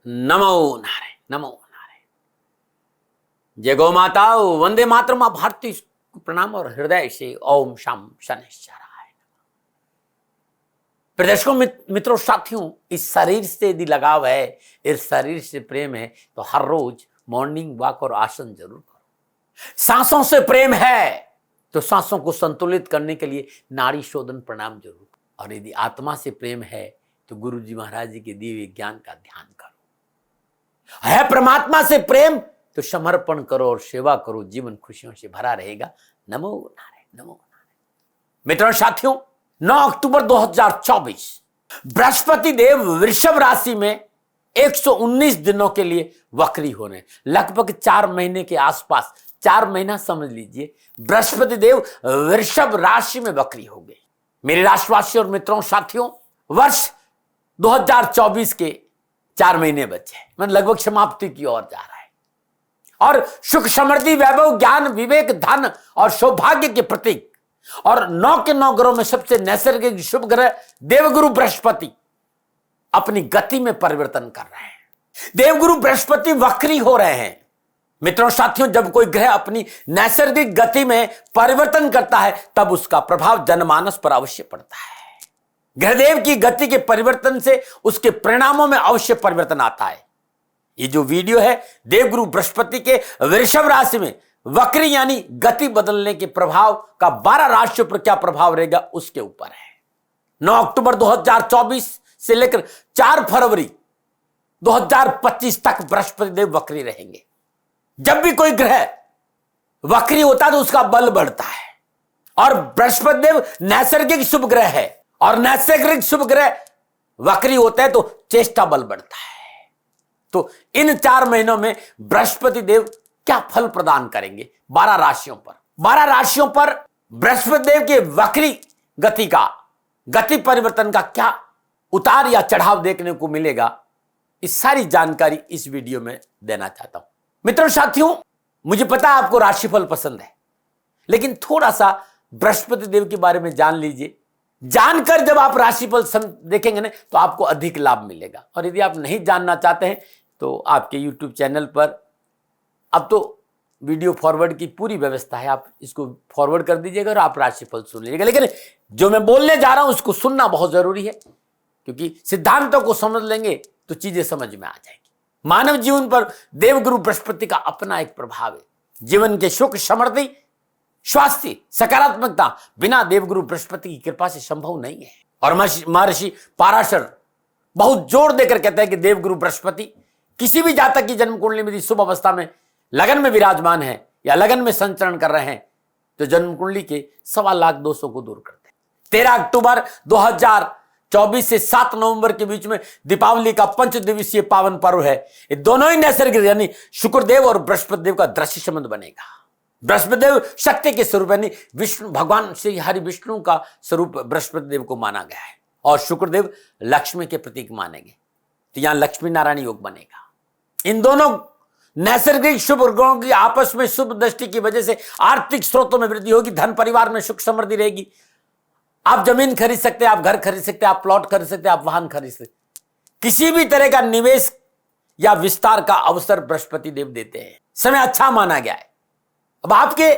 नमो नारायण, नमो नारायण। जय गौ माता, वंदे मातरम। आप भारती प्रणाम और हृदय से ओम शाम शनिश्चराय। प्रदर्शकों, मित्रों, साथियों, इस शरीर से यदि लगाव है, इस शरीर से प्रेम है, तो हर रोज मॉर्निंग वॉक और आसन जरूर करो। सांसों से प्रेम है तो सांसों को संतुलित करने के लिए नाड़ी शोधन प्राणायाम जरूर करो। और यदि आत्मा से प्रेम है तो गुरु जी महाराज जी के दिए हुए ज्ञान का ध्यान करो। है परमात्मा से प्रेम तो समर्पण करो और सेवा करो, जीवन खुशियों से भरा रहेगा। नमो नारायण, नमो नारायण। मित्रों, साथियों, 9 अक्टूबर 2024 बृहस्पति देव वृषभ राशि में 119 दिनों के लिए वक्री होने, लगभग 4 महीने के आसपास, 4 महीना समझ लीजिए, बृहस्पति देव वृषभ राशि में वक्री हो गए। मेरे राशिवासियों और मित्रों, साथियों, वर्ष 2024 के 4 महीने बचे, मतलब लगभग समाप्ति की ओर जा रहा है। और सुख, समृद्धि, वैभव, ज्ञान, विवेक, धन और सौभाग्य के प्रतीक और 9 के 9 ग्रहों में सबसे नैसर्गिक शुभ ग्रह देवगुरु बृहस्पति अपनी गति में परिवर्तन कर रहे हैं। देवगुरु बृहस्पति वक्री हो रहे हैं। मित्रों, साथियों, जब कोई ग्रह अपनी नैसर्गिक गति में परिवर्तन करता है तब उसका प्रभाव जनमानस पर अवश्य पड़ता है। ग्रहदेव की गति के परिवर्तन से उसके परिणामों में अवश्य परिवर्तन आता है। ये जो वीडियो है, देवगुरु बृहस्पति के वृषभ राशि में वक्री यानी गति बदलने के प्रभाव का 12 राशियों पर क्या प्रभाव रहेगा उसके ऊपर है। 9 अक्टूबर 2024 से लेकर 4 फरवरी 2025 तक बृहस्पति देव वक्री रहेंगे। जब भी कोई ग्रह वक्री होता है तो उसका बल बढ़ता है। और बृहस्पति देव नैसर्गिक शुभ ग्रह है, और नैसर्गिक शुभ ग्रह वक्री होता है तो चेष्टा बल बढ़ता है। तो इन 4 महीनों में बृहस्पति देव क्या फल प्रदान करेंगे 12 राशियों पर। 12 राशियों पर बृहस्पति देव के वक्री गति का, गति परिवर्तन का क्या उतार या चढ़ाव देखने को मिलेगा, इस सारी जानकारी इस वीडियो में देना चाहता हूं। मित्रों, साथियों, मुझे पता है आपको राशिफल पसंद है, लेकिन थोड़ा सा बृहस्पति देव के बारे में जान लीजिए। जानकर जब आप राशिफल देखेंगे ना तो आपको अधिक लाभ मिलेगा। और यदि आप नहीं जानना चाहते हैं तो आपके YouTube चैनल पर अब तो वीडियो फॉरवर्ड की पूरी व्यवस्था है, आप इसको फॉरवर्ड कर दीजिएगा और आप राशिफल सुन लीजिएगा। लेकिन जो मैं बोलने जा रहा हूं उसको सुनना बहुत जरूरी है, क्योंकि सिद्धांतों को समझ लेंगे तो चीजें समझ में आ जाएंगी। मानव जीवन पर देवगुरु बृहस्पति का अपना एक प्रभाव है। जीवन के सुख, समृद्धि, स्वास्थ्य, सकारात्मकता बिना देवगुरु बृहस्पति की कृपा से संभव नहीं है। और महर्षि पाराशर बहुत जोर देकर कहते हैं कि देवगुरु बृहस्पति किसी भी जातक की जन्म कुंडली में शुभ अवस्था में लगन में विराजमान है या लगन में संचरण कर रहे हैं तो जन्म कुंडली के 1.25 लाख दोषों को दूर करते हैं। 13 अक्टूबर 2024 से 7 नवंबर के बीच में दीपावली का 5 दिवसीय पावन पर्व है। ये दोनों ही नैसर्गिक यानी शुक्रदेव और बृहस्पति देव का दृश्य संबंध बनेगा। बृहस्पति देव शक्ति के स्वरूप यानी विष्णु भगवान श्री हरि विष्णु का स्वरूप बृहस्पति देव को माना गया है, और शुक्रदेव लक्ष्मी के प्रतीक माने गए, तो यहां लक्ष्मी नारायण योग बनेगा। इन दोनों नैसर्गिक शुभ ग्रहों की आपस में शुभ दृष्टि की वजह से आर्थिक स्रोतों में वृद्धि होगी, धन परिवार में सुख समृद्धि रहेगी। आप जमीन खरीद सकते हैं, आप घर खरीद सकते हैं, आप प्लॉट खरीद सकते हैं, आप वाहन खरीद सकते हैं। किसी भी तरह का निवेश या विस्तार का अवसर बृहस्पति देव देते हैं। समय अच्छा माना गया है। अब आपके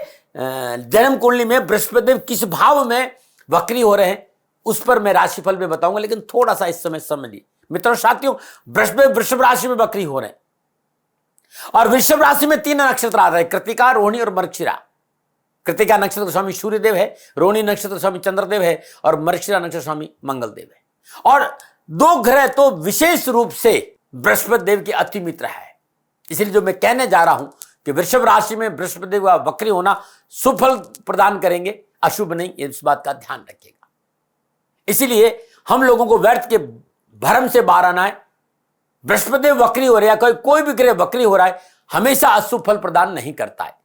जन्म कुंडली में बृहस्पति देव किस भाव में वक्री हो रहे हैं उस पर मैं राशिफल में बताऊंगा, लेकिन थोड़ा सा इस समय समझिए। मित्रों, साथियों, बृहस्पति वृषभ राशि में वक्री हो रहे हैं, और वृषभ राशि में 3 नक्षत्र आ रहे हैं, कृतिका, रोहिणी और मृगशिरा। कृतिका नक्षत्र स्वामी सूर्यदेव है, रोहिणी नक्षत्र स्वामी चंद्रदेव है, और मृगशिरा नक्षत्र स्वामी मंगलदेव है। और 2 ग्रह तो विशेष रूप से बृहस्पति देव के अति मित्र है। इसलिए जो मैं कहने जा रहा हूं कि वृषभ राशि में बृहस्पति देव का वक्री होना शुभ फल प्रदान करेंगे, अशुभ नहीं, इस बात का ध्यान रखिएगा। इसीलिए हम लोगों को व्यर्थ के भ्रम से बाहर आना है। बृहस्पति देव वक्री हो रहा है, कोई भी ग्रह वक्री हो रहा है, हमेशा अशुभ फल प्रदान नहीं करता है,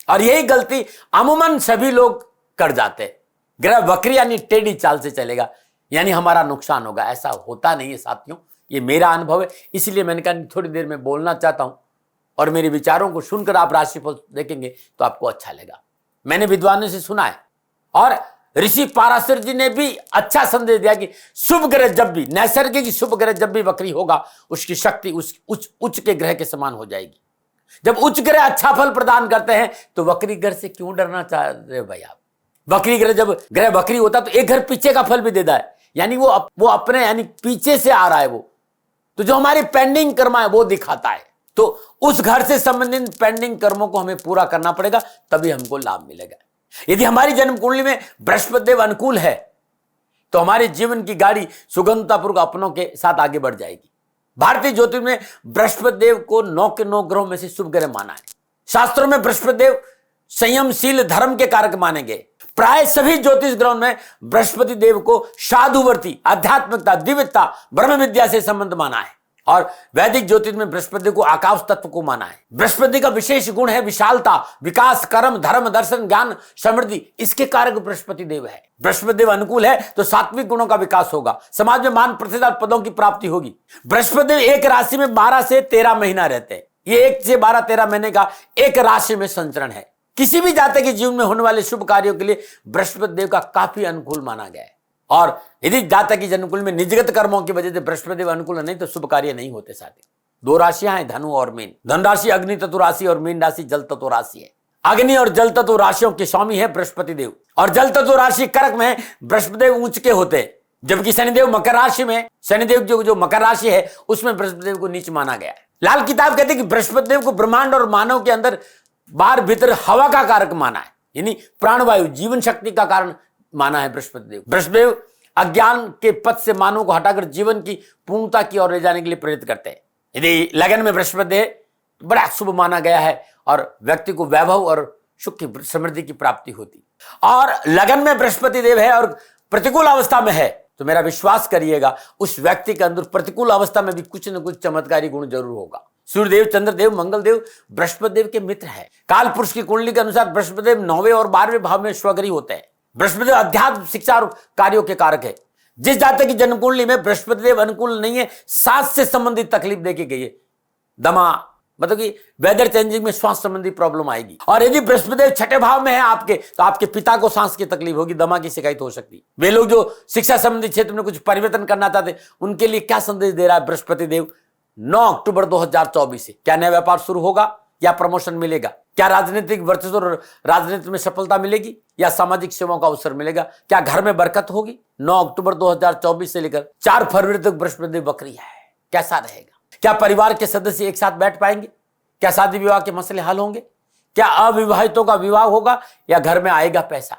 और यही गलती अमूमन सभी लोग कर जाते हैं। ग्रह वक्री यानी टेढ़ी चाल से चलेगा यानी हमारा नुकसान होगा, ऐसा होता नहीं है साथियों। ये मेरा अनुभव है, इसलिए मैंने कहा थोड़ी देर में बोलना चाहता हूं, और मेरे विचारों को सुनकर आप राशिफल देखेंगे तो आपको अच्छा लगेगा। मैंने विद्वानों से सुना है, और ऋषि पाराशर जी ने भी अच्छा संदेश दिया कि शुभ ग्रह जब भी, नैसर्गिक शुभ ग्रह जब भी वक्री होगा, उसकी शक्ति उस उच्च के ग्रह के समान हो जाएगी। जब उच्च ग्रह अच्छा फल प्रदान करते हैं तो वक्री ग्रह से क्यों डरना चाह रहे हो भाई आप? वक्री ग्रह, जब ग्रह वक्री होता तो एक घर पीछे का फल भी देता है, यानी वो अपने यानी पीछे से आ रहा है वो, तो जो हमारी पेंडिंग कर्म है वो दिखाता है। तो उस घर से संबंधित पेंडिंग कर्मों को हमें पूरा करना पड़ेगा, तभी हमको लाभ मिलेगा। यदि हमारी जन्म कुंडली में बृहस्पति देव अनुकूल है तो हमारे जीवन की गाड़ी सुगमतापूर्वक अपनों के साथ आगे बढ़ जाएगी। भारतीय ज्योतिष में बृहस्पति देव को 9 के 9 ग्रहों में से शुभ ग्रह माना है। शास्त्रों में बृहस्पति देव संयमशील धर्म के कारक माने गए। प्राय सभी ज्योतिष ग्रहों में बृहस्पति देव को साधुवर्ती, आध्यात्मिकता, दिव्यता, ब्रह्म विद्या से संबंध माना है। और वैदिक ज्योतिष में बृहस्पति को आकाश तत्व को माना है। बृहस्पति का विशेष गुण है विशालता, विकास, कर्म, धर्म, दर्शन, ज्ञान, समृद्धि, इसके कारक बृहस्पति देव है। बृहस्पति देव अनुकूल है तो सात्विक गुणों का विकास होगा, समाज में मान प्रतिष्ठा पदों की प्राप्ति होगी। बृहस्पति देव एक राशि में 12 से 13 महीना रहते हैं। ये 1 से 12, 13 महीने का एक राशि में संचरण है। किसी भी जातक के जीवन में होने वाले शुभ कार्यों के लिए बृहस्पति देव का काफी अनुकूल माना गया है। और यदि जातक की जन्मकुल में निजगत कर्मों की वजह से बृहस्पति देव अनुकूल नहीं तो शुभ कार्य नहीं होते। साथी 2 राशियां हैं, धनु और मीन। धन राशि अग्नि तत्व राशि और मीन राशि जल तत्व राशि है। अग्नि और जल तत्व राशियों के स्वामी है बृहस्पति देव, और जल तत्व राशि कर्क में बृहस्पति देव ऊंच के होते हैं, जबकि शनिदेव मकर राशि में, शनिदेव जो मकर राशि है उसमें बृहस्पति देव को नीच माना गया है। लाल किताब कहते हैं कि बृहस्पति देव को ब्रह्मांड और मानव के अंदर बाहर भीतर हवा का कारक माना है, यानी प्राणवायु, जीवन शक्ति का कारण माना है बृहस्पति देव। बृहस्पति देव अज्ञान के पथ से मानव को हटाकर जीवन की पूर्णता की ओर ले जाने के लिए प्रेरित करते हैं। यदि लगन में बृहस्पति देव बड़ा शुभ माना गया है और व्यक्ति को वैभव और सुख की, समृद्धि की प्राप्ति होती। और लगन में बृहस्पति देव है और प्रतिकूल अवस्था में है तो मेरा विश्वास करिएगा उस व्यक्ति के अंदर प्रतिकूल अवस्था में भी कुछ न कुछ चमत्कारी गुण जरूर होगा। सूर्यदेव, चंद्रदेव, मंगलदेव बृहस्पति देव के मित्र हैं। काल पुरुष की कुंडली के अनुसार बृहस्पति देव 9वें और 12वें भाव में स्वग्रही होते हैं। बृहस्पति देव अध्यात्म, शिक्षा और कार्यों के कारक है। जिस जातक की जन्म कुंडली में बृहस्पति देव अनुकूल नहीं है, सांस से संबंधित तकलीफ देखी गई है, दमा, मतलब कि वेदर चेंजिंग में श्वास संबंधी प्रॉब्लम आएगी। और यदि बृहस्पति देव 6ठे भाव में है आपके, तो आपके पिता को सांस की तकलीफ होगी, दमा की शिकायत हो सकती है। वे लोग जो शिक्षा संबंधी क्षेत्र में कुछ परिवर्तन करना चाहते, उनके लिए क्या संदेश दे रहा है बृहस्पति देव? 9 अक्टूबर 2024 से क्या नया व्यापार शुरू होगा या प्रमोशन मिलेगा? क्या राजनीतिक वर्चस्व और राजनीति में सफलता मिलेगी या सामाजिक सेवाओं का अवसर मिलेगा? क्या घर में बरकत होगी? 9 अक्टूबर 2024 से लेकर 4 फरवरी तक बृहस्पति देव वक्री है, कैसा रहेगा? क्या परिवार के सदस्य एक साथ बैठ पाएंगे? क्या शादी विवाह के मसले हल होंगे? क्या अविवाहितों का विवाह होगा या घर में आएगा पैसा?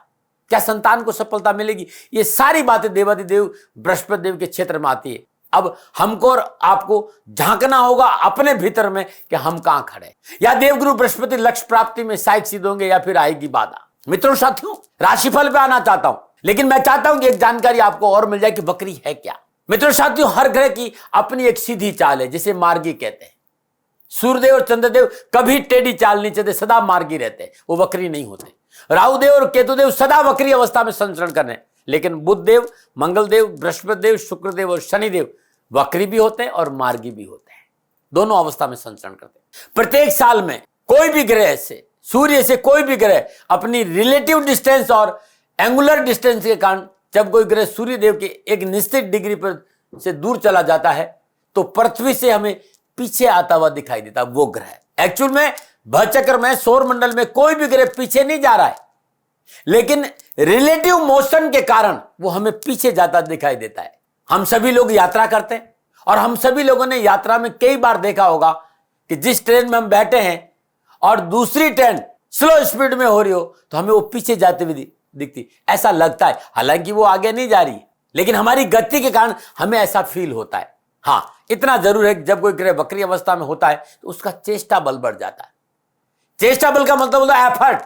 क्या संतान को सफलता मिलेगी? ये सारी बातें देवाधिदेव बृहस्पति देव के क्षेत्र में आती है। अब हमको और आपको झांकना होगा अपने भीतर में कि हम कहां खड़े, या देवगुरु बृहस्पति लक्ष्य प्राप्ति में सहायक सिद्ध होंगे या फिर आएगी बाधा। मित्रों, साथियों, राशिफल पे आना चाहता हूं, लेकिन मैं चाहता हूं कि एक जानकारी आपको और मिल जाए कि बकरी है क्या। मित्रों, साथियों, हर ग्रह की अपनी एक सीधी चाल है जिसे मार्गी कहते हैं। सूर्यदेव और चंद्रदेव कभी टेढ़ी चाल नहीं चलते, सदा मार्गी रहते हैं, वो वक्री नहीं होते। राहुदेव और केतुदेव सदा वक्री अवस्था में संचरण कर रहे हैं, लेकिन बुधदेव, मंगलदेव, बृहस्पति देव, शुक्रदेव और शनिदेव वक्री भी होते हैं और मार्गी भी होते हैं, दोनों अवस्था में संचरण करते हैं। प्रत्येक साल में कोई भी ग्रह से, सूर्य से कोई भी ग्रह अपनी रिलेटिव डिस्टेंस और एंगुलर डिस्टेंस के कारण जब कोई ग्रह सूर्य देव के एक निश्चित डिग्री पर से दूर चला जाता है तो पृथ्वी से हमें पीछे आता हुआ दिखाई देता है वो ग्रह। एक्चुअल में भचक्र में, सौर मंडल में कोई भी ग्रह पीछे नहीं जा रहा है, लेकिन रिलेटिव मोशन के कारण वो हमें पीछे जाता दिखाई देता है। हम सभी लोग यात्रा करते हैं और हम सभी लोगों ने यात्रा में कई बार देखा होगा कि जिस ट्रेन में हम बैठे हैं और दूसरी ट्रेन स्लो स्पीड में हो रही हो तो हमें वो पीछे जाते हुए दिखती, ऐसा लगता है, हालांकि वो आगे नहीं जा रही, लेकिन हमारी गति के कारण हमें ऐसा फील होता है। हाँ, इतना जरूर है कि जब कोई ग्रह वक्री अवस्था में होता है तो उसका चेष्टा बल बढ़ जाता है। चेष्टा बल का मतलब होता है एफर्ट,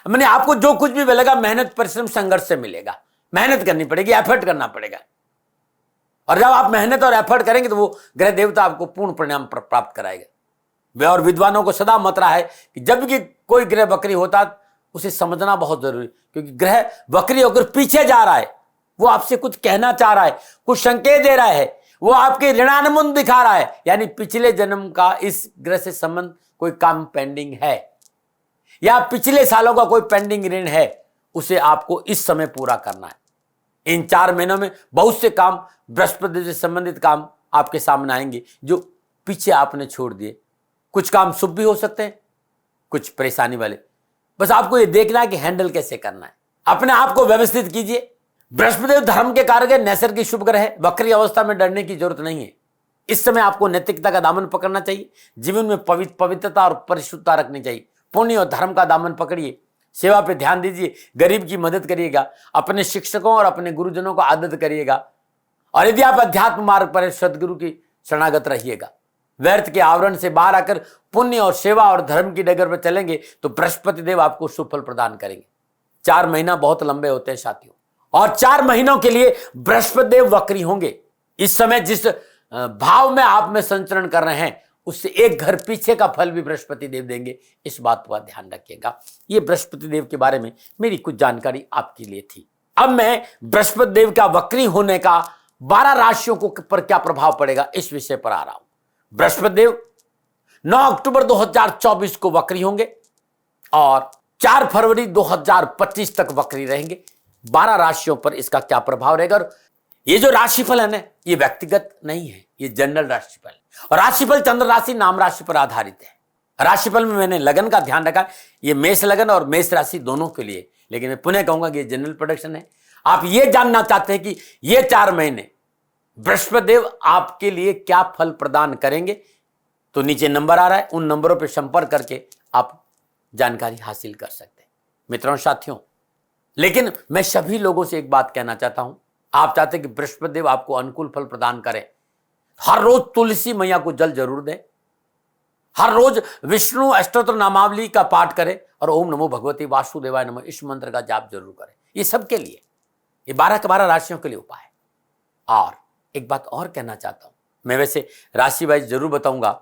मैंने आपको जो कुछ भी मिलेगा मेहनत, परिश्रम, संघर्ष से मिलेगा। मेहनत करनी पड़ेगी, एफर्ट करना पड़ेगा, और जब आप मेहनत और एफर्ट करेंगे तो वो ग्रह देवता आपको पूर्ण परिणाम प्राप्त कराएगा। और विद्वानों को सदा मत रहा है कि जब भी कोई ग्रह वक्री होता उसे समझना बहुत जरूरी, क्योंकि ग्रह वक्री होकर पीछे जा रहा है, वो आपसे कुछ कहना चाह रहा है, कुछ संकेत दे रहा है, वो आपके ऋणानुबंध दिखा रहा है, यानी पिछले जन्म का इस ग्रह से संबंध कोई काम पेंडिंग है या पिछले सालों का कोई पेंडिंग ऋण है, उसे आपको इस समय पूरा करना है। इन 4 महीनों में बहुत से काम, बृहस्पति से संबंधित काम आपके सामने आएंगे जो पीछे आपने छोड़ दिए। कुछ काम शुभ भी हो सकते हैं, कुछ परेशानी वाले। बस आपको ये देखना है कि हैंडल कैसे करना है। अपने आप को व्यवस्थित कीजिए। बृहस्पति धर्म के कारक है, नैसर्गिक शुभ ग्रह है। वक्री अवस्था में डरने की जरूरत नहीं है। इस समय आपको नैतिकता का दामन पकड़ना चाहिए। जीवन में पवित्रता और परिशुद्धता रखनी चाहिए। पुण्य और धर्म का दामन पकड़िए। सेवा पे ध्यान दीजिए। गरीब की मदद करिएगा। अपने शिक्षकों और अपने गुरुजनों को आदत करिएगा। और यदि आप अध्यात्म मार्ग पर सदगुरु की शरणागत रहिएगा। व्यर्थ के आवरण से बाहर आकर पुण्य और सेवा और धर्म की डगर पर चलेंगे तो बृहस्पति देव आपको शुभ फल प्रदान करेंगे। 4 महीना बहुत लंबे होते हैं साथियों, और 4 महीनों के लिए बृहस्पति देव वक्री होंगे। इस समय जिस भाव में आप में संचरण कर रहे हैं उससे एक घर पीछे का फल भी बृहस्पति देव देंगे। इस बात का ध्यान रखिएगा। ये बृहस्पति देव के बारे में मेरी कुछ जानकारी आपके लिए थी। अब मैं बृहस्पति देव का वक्री होने का 12 राशियों को पर क्या प्रभाव पड़ेगा इस विषय पर आ रहा हूं। बृहस्पति देव 9 अक्टूबर 2024 को वक्री होंगे और 4 फरवरी 2025 तक वक्री रहेंगे। 12 राशियों पर इसका क्या प्रभाव रहेगा। ये जो राशिफल है ना, ये व्यक्तिगत नहीं है, ये जनरल राशिफल है। और राशिफल चंद्र राशि नाम राशि पर आधारित है। राशिफल में मैंने लगन का ध्यान रखा, ये मेष लगन और मेष राशि दोनों के लिए। लेकिन मैं पुनः कहूंगा कि ये जनरल प्रोडक्शन है। आप ये जानना चाहते हैं कि ये 4 महीने बृहस्पति देव आपके लिए क्या फल प्रदान करेंगे, तो नीचे नंबर आ रहा है, उन नंबरों पर संपर्क करके आप जानकारी हासिल कर सकते हैं। मित्रों साथियों, लेकिन मैं सभी लोगों से एक बात कहना चाहता हूं। आप चाहते हैं कि बृहस्पति देव आपको अनुकूल फल प्रदान करें, हर रोज तुलसी मैया को जल जरूर दें। हर रोज विष्णु अष्टोत्तर नामावली का पाठ करें और ओम नमो भगवती वासुदेवाय नमः इस मंत्र का जाप जरूर करें। ये सबके लिए, ये 12 के 12 राशियों के लिए उपाय है। और एक बात और कहना चाहता हूं, मैं वैसे राशि वाइज जरूर बताऊंगा,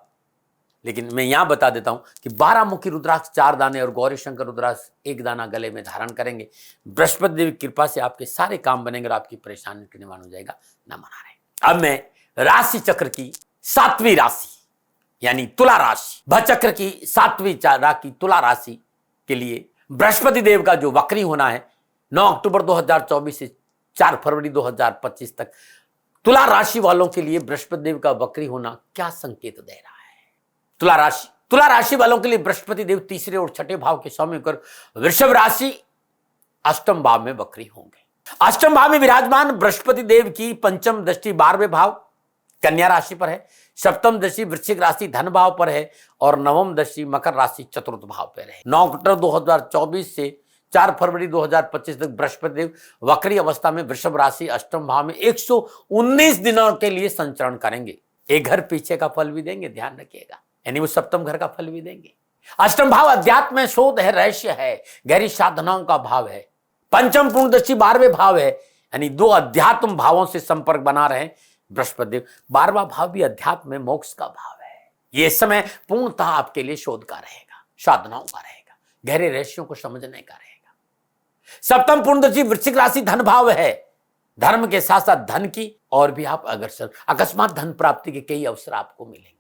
लेकिन मैं यहां बता देता हूं कि 12 मुखी रुद्राक्ष 4 दाने और गौरी शंकर रुद्राक्ष 1 दाना गले में धारण करेंगे। बृहस्पति देव की कृपा से आपके सारे काम बनेंगे और आपकी परेशानी का निवारण हो जाएगा। न मना रहे। अब मैं राशि चक्र की 7वीं राशि यानी तुला राशि, भचक्र की 7वीं राशि तुला राशि के लिए बृहस्पति देव का जो वक्री होना है 9 अक्टूबर 2024 से 4 फरवरी 2025 तक, तुला राशि वालों के लिए बृहस्पति देव का वक्री होना क्या संकेत दे रहा है। तुला राशि वालों के लिए बृहस्पति देव 3रे और 6ठे भाव के स्वामी होकर वृषभ राशि 8वें भाव में वक्री होंगे। 8वें भाव में विराजमान बृहस्पति देव की 5वीं दृष्टि 12वें भाव कन्या राशि पर है, 7वीं दृष्टि वृश्चिक राशि धन भाव पर है और 9वीं दृष्टि मकर राशि 4th भाव पर है। 9 अक्टूबर 2024 से 4 फरवरी 2025 तक बृहस्पति देव वक्री अवस्था में वृषभ राशि 8वें भाव में 119 दिनों के लिए संचरण करेंगे। एक घर पीछे का फल भी देंगे, ध्यान रखिएगा, यानी वो 7वें घर का फल भी देंगे। 8वां भाव अध्यात्म में शोध है, रहस्य है, गहरी साधनाओं का भाव है। 5वीं पूर्ण दृष्टि 12वें भाव है, यानी 2 अध्यात्म भावों से संपर्क बना रहे बृहस्पति देव। 12वां भाव भी अध्यात्म में मोक्ष का भाव है। ये समय पूर्णतः आपके लिए शोध का रहेगा, साधनाओं का रहेगा, गहरे रहस्यों को समझने का रहेगा। 7वीं पूर्ण दृष्टि वृश्चिक राशि धन भाव है। धर्म के साथ साथ धन की और भी आप अग्रसर, अकस्मात धन प्राप्ति के कई अवसर आपको मिलेंगे।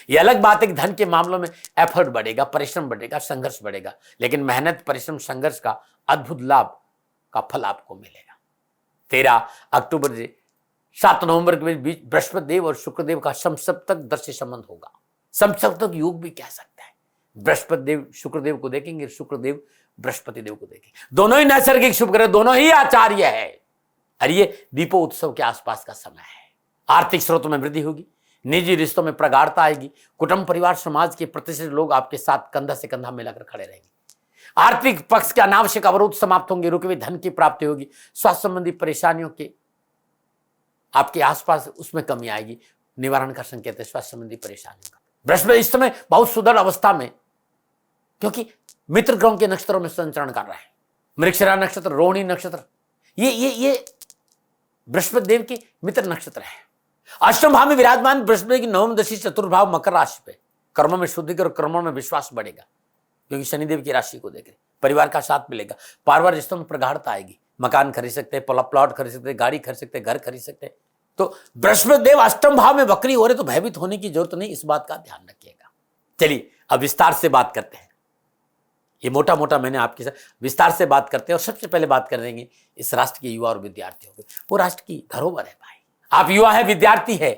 यह अलग बात है कि धन के मामलों में एफर्ट बढ़ेगा, परिश्रम बढ़ेगा, संघर्ष बढ़ेगा, लेकिन मेहनत, परिश्रम, संघर्ष का अद्भुत लाभ का फल आपको मिलेगा। 13 अक्टूबर से 7 नवंबर के बीच बृहस्पति देव और शुक्रदेव का समसप्तक दृश्य संबंध होगा। समसप्तक योग भी कह सकते हैं। बृहस्पति देव शुक्रदेव को देखेंगे, शुक्रदेव बृहस्पति देव को देखेंगे। दोनों ही नैसर्गिक शुभ ग्रह, दोनों ही आचार्य है। और ये दीपोत्सव के आसपास का समय है। आर्थिक स्रोतों में वृद्धि होगी, निजी रिश्तों में प्रगाढ़ता आएगी, कुटुंब, परिवार, समाज के प्रतिष्ठित लोग आपके साथ कंधा से कंधा मिलाकर खड़े रहेंगे। आर्थिक पक्ष के अनावश्यक अवरोध समाप्त होंगे, रुके हुए धन की प्राप्ति होगी। स्वास्थ्य संबंधी परेशानियों के आपके आसपास उसमें कमी आएगी, निवारण का संकेत है स्वास्थ्य संबंधी परेशानियों का। बृहस्पति इस समय बहुत सुदृढ़ अवस्था में, क्योंकि मित्र ग्रहों के नक्षत्रों में संचरण कर रहे हैं। मृगशिरा नक्षत्र, रोहिणी नक्षत्र, ये बृहस्पति देव के मित्र नक्षत्र है। 8वें भाव में विराजमान बृहस्पति की 9वीं दृष्टि 4th भाव मकर राशि पे, कर्मों में शुद्धि और कर्मों में विश्वास बढ़ेगा, क्योंकि शनिदेव की राशि को देख रहे। परिवार का साथ मिलेगा, पारिवारिक रिश्तों में प्रगाढ़ता आएगी। मकान खरीद सकते हैं, प्लॉट खरीद सकते हैं, गाड़ी खरीद सकते हैं, घर खरीद सकते हैं। तो बृहस्पति देव 8वें भाव में वक्री हो रहे तो भयभीत होने की जरूरत नहीं, इस बात का ध्यान रखिएगा। चलिए अब विस्तार से बात करते हैं। ये मोटा मोटा मैंने आपके साथ विस्तार से बात करते हैं और सबसे पहले बात करेंगे इस राष्ट्र के युवा और विद्यार्थियों की। वो राष्ट्र की धरोहर है भाई। आप युवा है, विद्यार्थी है,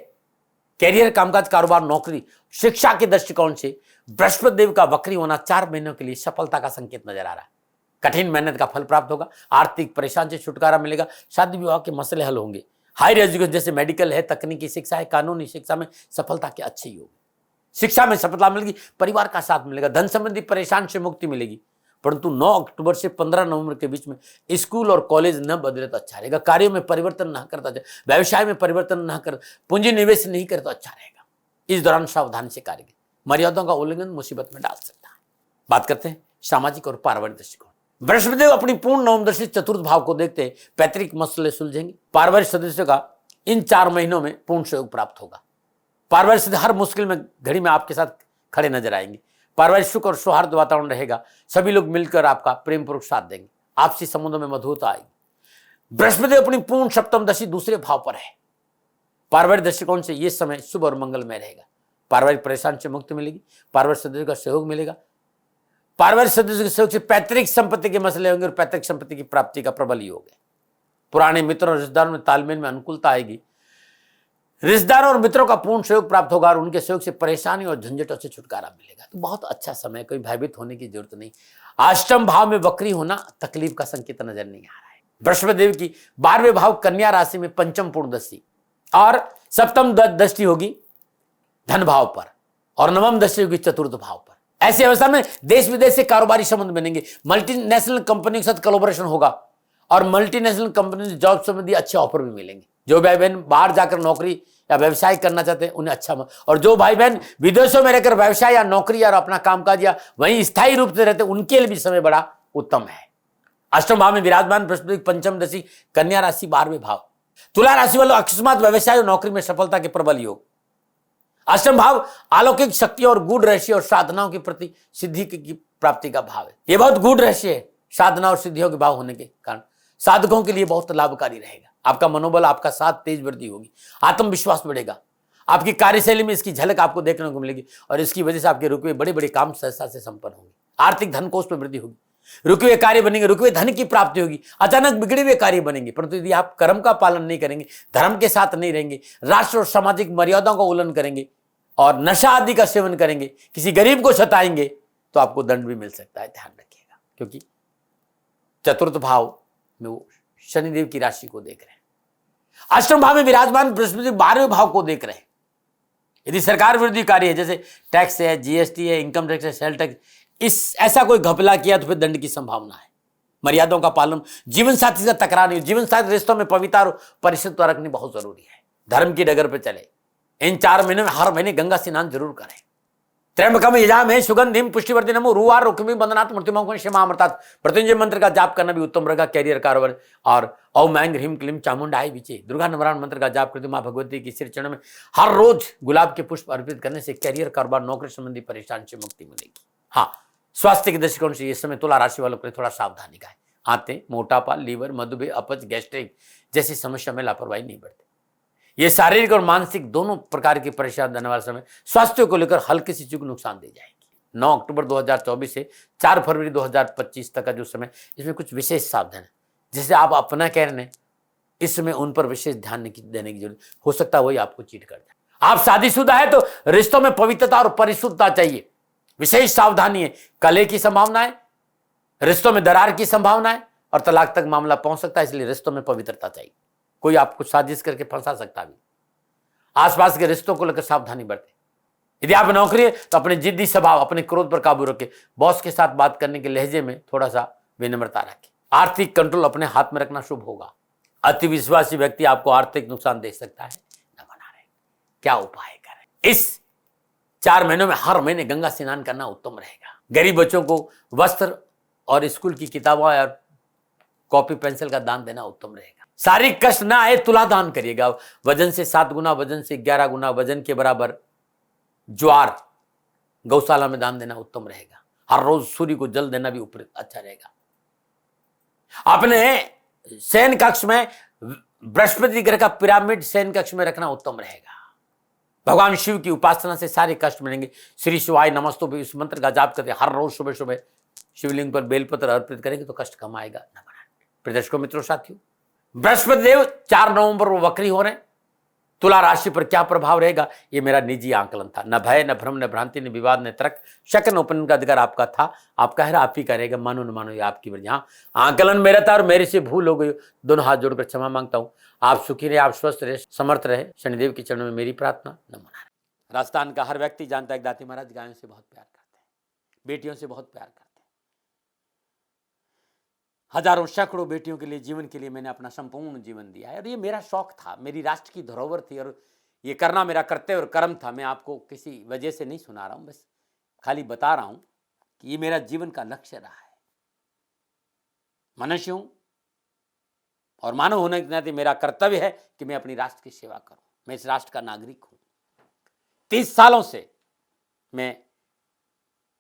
कैरियर, कामकाज, कारोबार, नौकरी, शिक्षा के दृष्टिकोण से बृहस्पति देव का वक्री होना 4 महीनों के लिए सफलता का संकेत नजर आ रहा है। कठिन मेहनत का फल प्राप्त होगा, आर्थिक परेशानी से छुटकारा मिलेगा, शादी विवाह के मसले हल होंगे, हायर एजुकेशन जैसे मेडिकल है, तकनीकी शिक्षा है, कानूनी शिक्षा में सफलता के अच्छे योग, शिक्षा में सफलता मिलेगी, परिवार का साथ मिलेगा, धन संबंधी परेशान से मुक्ति मिलेगी। परंतु 9 अक्टूबर से 15 नवंबर के बीच में स्कूल और कॉलेज न बदले तो अच्छा रहेगा। कार्यों में परिवर्तन न करता जाए, व्यवसाय में परिवर्तन न कर, पूंजी निवेश नहीं करे तो अच्छा रहेगा। इस दौरान सावधानी से कार्य, मर्यादाओं का उल्लंघन मुसीबत में डाल सकता है। बात करते हैं सामाजिक और पारिवारिक दृष्टिकोण। बृहस्पति देव अपनी पूर्ण नवमदर्शी चतुर्थ भाव को देखते हैं, पैतृक मसले सुलझेंगे। पारिवारिक सदस्यों का इन 4 महीनों में पूर्ण सहयोग प्राप्त होगा। पारिवारिक सदस्य हर मुश्किल में घड़ी में आपके साथ खड़े नजर आएंगे। पारिवारिक सुख और सौहार्द वातावरण रहेगा, सभी लोग मिलकर आपका प्रेम पूर्वक साथ देंगे, आपसी संबंधों में मधुरता आएगी। बृहस्पति अपनी पूर्ण सप्तमदशी दूसरे भाव पर है। पारिवारिक दृष्टिकोण से यह समय शुभ और मंगलमय रहेगा। पारिवारिक परेशानी से मुक्ति मिलेगी, पारिवारिक सदस्यों का सहयोग मिलेगा। पारिवारिक सदस्यों के सहयोग से पैतृक संपत्ति के मसले होंगे और पैतृक संपत्ति की प्राप्ति का प्रबल योग है। पुराने मित्रों और रिश्तेदारों में तालमेल में अनुकूलता आएगी। रिश्तेदारों और मित्रों का पूर्ण सहयोग प्राप्त होगा और उनके सहयोग से परेशानी और झंझटों से छुटकारा मिलेगा। तो बहुत अच्छा समय, कोई भयभीत होने की जरूरत नहीं। अष्टम भाव में वक्री होना तकलीफ का संकेत नजर नहीं आ रहा है। बृहस्पति देव की 12वें भाव कन्या राशि में पंचम पूर्ण दृष्टि और सप्तम दृष्टि होगी धन भाव पर और नवम दृष्टि होगी चतुर्थ भाव पर। ऐसी अवस्था में देश विदेश से कारोबारी संबंध बनेंगे, मल्टीनेशनल कंपनी के साथ कोलैबोरेशन होगा और मल्टीनेशनल कंपनी से जॉब संबंधी अच्छे ऑफर भी मिलेंगे। जो भाई बहन बाहर जाकर नौकरी या व्यवसाय करना चाहते हैं उन्हें अच्छा, और जो भाई बहन विदेशों में रहकर व्यवसाय या नौकरी या अपना कामकाज या वहीं स्थायी रूप से रहते हैं उनके लिए भी समय बड़ा उत्तम है। अष्टम भाव में विराजमान बृहस्पति पंचम दशी कन्या राशि 12वें भाव। तुला राशि वालों अकस्मात व्यवसाय और नौकरी में सफलता के प्रबल योग। अष्टम भाव अलौकिक शक्ति और गूढ़ रहस्य और साधनाओं के प्रति सिद्धि की प्राप्ति का भाव है। यह बहुत गूढ़ रहस्य है। साधना और सिद्धियों के भाव होने के कारण साधकों के लिए बहुत लाभकारी रहेगा। आपका मनोबल, आपका साथ तेज वृद्धि होगी, आत्मविश्वास बढ़ेगा। आपकी कार्यशैली में इसकी झलक आपको देखने को मिलेगी और इसकी वजह से आपके रुके बड़े बड़े काम सहजता से संपन्न होंगे। आर्थिक धन कोष में वृद्धि होगी, रुके हुए कार्य बनेंगे, रुके हुए धन की प्राप्ति होगी। अचानक बिगड़े हुए कार्य बनेंगे, परंतु यदि आप कर्म का पालन नहीं करेंगे, धर्म के साथ नहीं रहेंगे, राष्ट्र और सामाजिक मर्यादाओं का उल्लंघन करेंगे और नशा आदि का सेवन करेंगे, किसी गरीब को सताएंगे तो आपको दंड भी मिल सकता है। ध्यान रखिएगा, क्योंकि चतुर्थ भाव में वो शनिदेव की राशि को देख रहे हैं। अष्टम भाव में विराजमान बृहस्पति 12वें भाव को देख रहे हैं। यदि सरकार विरोधी कार्य है, जैसे टैक्स है, जीएसटी है, इनकम टैक्स है, सेल टैक्स, इस ऐसा कोई घपला किया तो फिर दंड की संभावना है। मर्यादाओं का पालन, जीवन साथी से तकरार नहीं, जीवन साथी रिश्तों में पवित्रता और परिशुद्धता रखनी बहुत जरूरी है। धर्म की डगर पर चले। इन 4 महीने में हर महीने गंगा स्नान जरूर करें। त्र्यंबकम यजामहे सुगंधिम पुष्टिवर्धनम रुवार रुक्मी बंधनात् मृत्युमोक्षं क्षमामृतात् मृत्युंजय मंत्र का जाप करना भी उत्तम रहेगा। कैरियर, कारोबार और ओम ऐं ह्रीं क्लीं चामुंडाय विचे दुर्गा निवारण मंत्र का जाप करते मां भगवती की श्री चरण में हर रोज गुलाब के पुष्प अर्पित करने से कैरियर, कारोबार, नौकरी संबंधी परेशानी से मुक्ति मिलेगी। हाँ, स्वास्थ्य के दृष्टिकोण से इस समय तुला राशि वालों को थोड़ा सावधानी का है। आंतें, मोटापा, लीवर, मधुमेह, अपच, गैस्ट्रिक जैसी समस्या में लापरवाही नहीं बरते। ये शारीरिक और मानसिक दोनों प्रकार की परेशानी देने वाले समय स्वास्थ्य को लेकर हल्की सी चूक नुकसान दे जाएगी। 9 अक्टूबर 2024 से 4 फरवरी 2025 तक का जो समय, इसमें कुछ विशेष सावधान है। जैसे आप अपना कह रहे हैं, इस समय उन पर विशेष ध्यान देने की जरूरत हो सकता है, वही आपको चीट कर जाए। आप शादीशुदा है तो रिश्तों में पवित्रता और परिशुद्धता चाहिए, विशेष सावधानी है। कलह की संभावना है, रिश्तों में दरार की संभावना है और तलाक तक मामला पहुंच सकता है, इसलिए रिश्तों में पवित्रता चाहिए। कोई आपको साजिश करके फंसा सकता भी। आसपास के रिश्तों को लेकर सावधानी बरतें। यदि आप नौकरी है तो अपने जिद्दी स्वभाव, अपने क्रोध पर काबू रखें। बॉस के साथ बात करने के लहजे में थोड़ा सा विनम्रता रखें। आर्थिक कंट्रोल अपने हाथ में रखना शुभ होगा। अति विश्वासी व्यक्ति आपको आर्थिक नुकसान दे सकता है, न बना रहे। क्या उपाय करें? इस 4 महीनों में हर महीने गंगा स्नान करना उत्तम रहेगा। गरीब बच्चों को वस्त्र और स्कूल की किताबों या कॉपी पेंसिल का दान देना उत्तम रहेगा। शारीरिक कष्ट ना आए, तुला दान करिएगा। वजन से 7 गुना, वजन से 11 गुना वजन के बराबर ज्वार गौशाला में दान देना उत्तम रहेगा। हर रोज सूर्य को जल देना भी उपयुक्त अच्छा रहेगा। अपने शयन कक्ष में बृहस्पति ग्रह का पिरामिड शयन कक्ष में रखना उत्तम रहेगा। भगवान शिव की उपासना से सारे कष्ट मिलेंगे। श्री शिवाय नमस्तुभ्यं इस मंत्र का जाप करते हर रोज सुबह सुबह शिवलिंग पर बेलपत्र अर्पित करेंगे तो कष्ट कम आएगा। नंबर 8। प्रिय दर्शकों, मित्रों, साथियों, बृहस्पति देव 4 नवंबर वो वक्री हो रहे हैं। तुला राशि पर क्या प्रभाव रहेगा, ये मेरा निजी आकलन था। न भय, न भ्रम, न भ्रांति, न विवाद, न तर्क, शक, न उपनयन का अधिकार आपका था। आप कह रहे आप ही करेगा, मानो न मानो, ये आपकी मर्जी। हाँ, आकलन मेरा था और मेरे से भूल हो गई, दोनों हाथ जोड़कर क्षमा मांगता हूं। आप सुखी रहे, आप स्वस्थ रहे, समर्थ रहे, शनिदेव के चरणों में मेरी प्रार्थना। नमो नारायण। राजस्थान का हर व्यक्ति जानता है कि दाती महाराज गायों से बहुत प्यार करते हैं, बेटियों से बहुत प्यार करते हैं। हजारों सैकड़ों बेटियों के लिए, जीवन के लिए मैंने अपना संपूर्ण जीवन दिया है और ये मेरा शौक था, मेरी राष्ट्र की धरोहर थी और ये करना मेरा कर्तव्य और कर्म था। मैं आपको किसी वजह से नहीं सुना रहा हूं, बस खाली बता रहा हूं कि ये मेरा जीवन का लक्ष्य रहा है। मनुष्य हूं और मानव होने के नाते मेरा कर्तव्य है कि मैं अपनी राष्ट्र की सेवा करूं। मैं इस राष्ट्र का नागरिक हूं। 30 सालों से मैं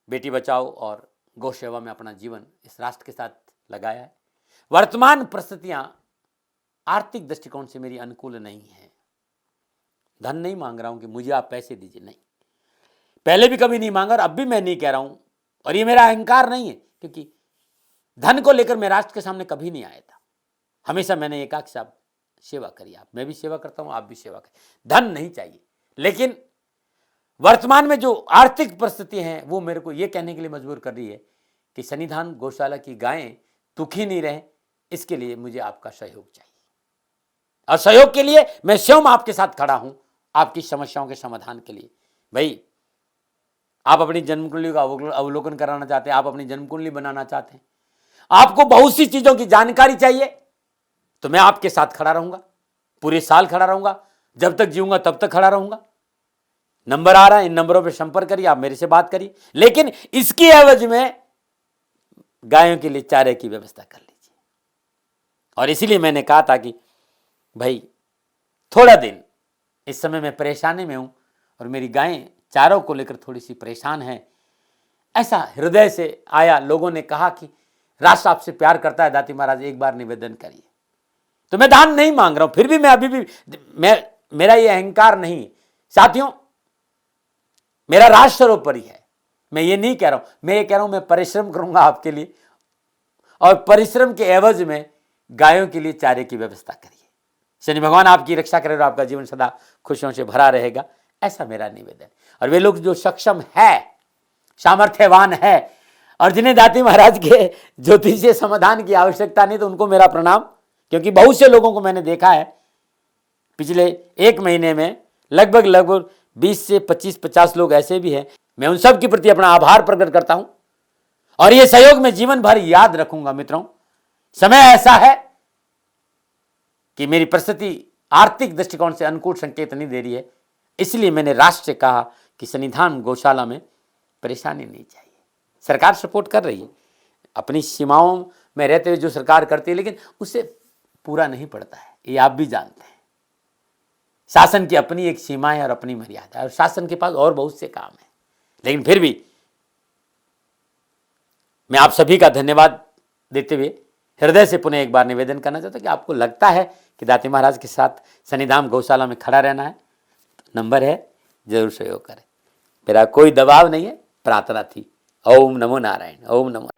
बेटी बचाओ और गौ सेवा में अपना जीवन इस राष्ट्र के साथ लगाया है। वर्तमान परिस्थितियां आर्थिक दृष्टिकोण से मेरी अनुकूल नहीं है। धन नहीं मांग रहा हूं कि मुझे आप पैसे दीजिए, नहीं, पहले भी कभी नहीं मांगा और अब भी मैं नहीं कह रहा हूं। और ये मेरा अहंकार नहीं है, क्योंकि धन को लेकर मैं राष्ट्र के सामने कभी नहीं आया था। हमेशा मैंने एक आख साहब सेवा करी, आप, मैं भी सेवा करता हूं, आप भी सेवा करें। धन नहीं चाहिए, लेकिन वर्तमान में जो आर्थिक परिस्थिति है वो मेरे को ये कहने के लिए मजबूर कर रही है कि सन्निधान गौशाला की गायें दुखी नहीं रहे, इसके लिए मुझे आपका सहयोग चाहिए। और सहयोग के लिए मैं स्वयं आपके साथ खड़ा हूं, आपकी समस्याओं के समाधान के लिए। भाई, आप अपनी जन्म कुंडली का अवलोकन कराना चाहते हैं, आप अपनी जन्म कुंडली बनाना चाहते हैं, आपको बहुत सी चीजों की जानकारी चाहिए, तो मैं आपके साथ खड़ा रहूंगा, पूरे साल खड़ा रहूंगा, जब तक जीऊंगा तब तक खड़ा रहूंगा। नंबर आ रहा है, इन नंबरों पर संपर्क करिए, आप मेरे से बात करिए, लेकिन इसकी एवज में गायों के लिए चारे की व्यवस्था कर लीजिए। और इसीलिए मैंने कहा था कि भाई थोड़ा दिन इस समय मैं परेशानी में हूं और मेरी गायें चारों को लेकर थोड़ी सी परेशान है। ऐसा हृदय से आया, लोगों ने कहा कि राष्ट्र आपसे प्यार करता है, दाती महाराज एक बार निवेदन करिए। तो मैं दान नहीं मांग रहा हूं, फिर भी मैं अभी भी मेरा ये अहंकार नहीं। साथियों, मेरा राष्ट्र सर्वोपरि है। मैं ये नहीं कह रहा हूं, मैं ये कह रहा हूं मैं परिश्रम करूंगा आपके लिए, और परिश्रम के एवज में गायों के लिए चारे की व्यवस्था करिए। शनि भगवान आपकी रक्षा करे और आपका जीवन सदा खुशियों से भरा रहेगा, ऐसा मेरा निवेदन। और वे लोग जो सक्षम है, सामर्थ्यवान है और जिन्हें दाती महाराज के ज्योतिषीय समाधान की आवश्यकता नहीं, तो उनको मेरा प्रणाम। क्योंकि बहुत से लोगों को मैंने देखा है पिछले 1 महीने में, लगभग 20 से 25-50 लोग ऐसे भी हैं। मैं उन सब के प्रति अपना आभार प्रकट करता हूं और ये सहयोग में जीवन भर याद रखूंगा। मित्रों, समय ऐसा है कि मेरी परिस्थिति आर्थिक दृष्टिकोण से अनुकूल संकेत नहीं दे रही है, इसलिए मैंने राष्ट्र से कहा कि सन्निधान गौशाला में परेशानी नहीं चाहिए। सरकार सपोर्ट कर रही है, अपनी सीमाओं में रहते हुए जो सरकार करती है, लेकिन उससे पूरा नहीं पड़ता है, ये आप भी जानते हैं। शासन की अपनी एक सीमा है और अपनी मर्यादा है, और शासन के पास और बहुत से काम है। लेकिन फिर भी मैं आप सभी का धन्यवाद देते हुए हृदय से पुनः एक बार निवेदन करना चाहता हूं कि आपको लगता है कि दाती महाराज के साथ सन्निधान गौशाला में खड़ा रहना है, तो नंबर है, जरूर सहयोग करें। मेरा कोई दबाव नहीं है, प्रार्थना थी। ओम नमो नारायण। ओम नमो।